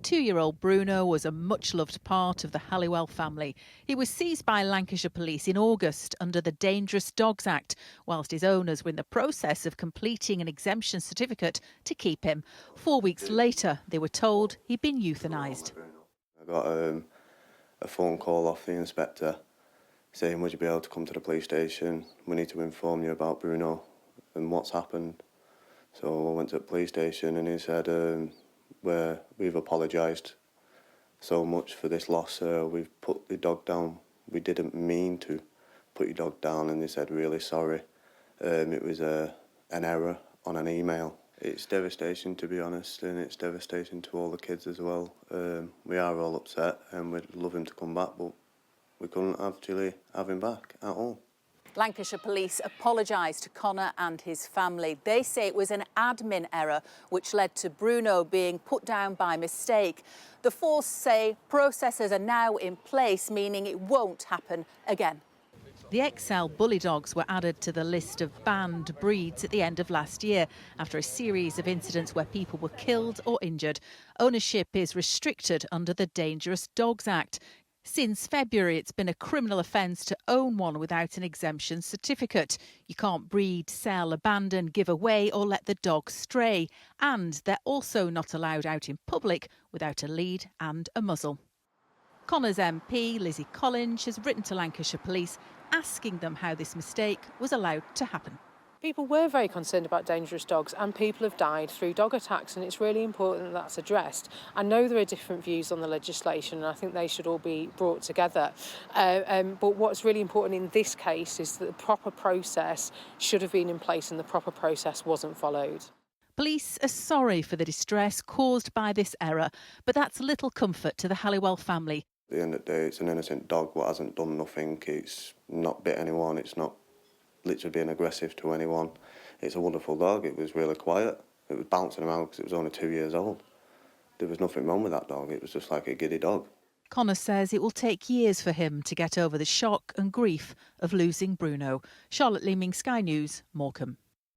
2-year-old Bruno was a much-loved part of the Halliwell family. He was seized by Lancashire Police in August under the Dangerous Dogs Act, whilst his owners were in the process of completing an exemption certificate to keep him. 4 weeks later, they were told he'd been euthanised. I got a phone call off the inspector saying, would you be able to come to the police station? We need to inform you about Bruno and what's happened. So I went to the police station and he said, we've apologised so much for this loss. We've put the dog down. We didn't mean to put your dog down, and they said, really sorry. It was an error on an email. It's devastation, to be honest, and it's devastation to all the kids as well. We are all upset and we'd love him to come back, but we couldn't actually have him back at all. Lancashire Police apologised to Connor and his family. They say it was an admin error which led to Bruno being put down by mistake. The force say processes are now in place, meaning it won't happen again. The XL bully dogs were added to the list of banned breeds at the end of last year after a series of incidents where people were killed or injured. Ownership is restricted under the Dangerous Dogs Act. Since February, it's been a criminal offence to own one without an exemption certificate. You can't breed, sell, abandon, give away or let the dog stray. And they're also not allowed out in public without a lead and a muzzle. Connor's MP, Lizzie Collins, has written to Lancashire Police asking them how this mistake was allowed to happen. People were very concerned about dangerous dogs, and people have died through dog attacks, and it's really important that that's addressed. I know there are different views on the legislation, and I think they should all be brought together. But what's really important in this case is that the proper process should have been in place and the proper process wasn't followed. Police are sorry for the distress caused by this error, but that's little comfort to the Halliwell family. At the end of the day, it's an innocent dog what hasn't done nothing. It's not bit anyone, it's not literally being aggressive to anyone. It's a wonderful dog. It was really quiet. It was bouncing around because it was only 2 years old. There was nothing wrong with that dog. It was just like a giddy dog. Connor says it will take years for him to get over the shock and grief of losing Bruno. Charlotte Leeming, Sky News, Morecambe.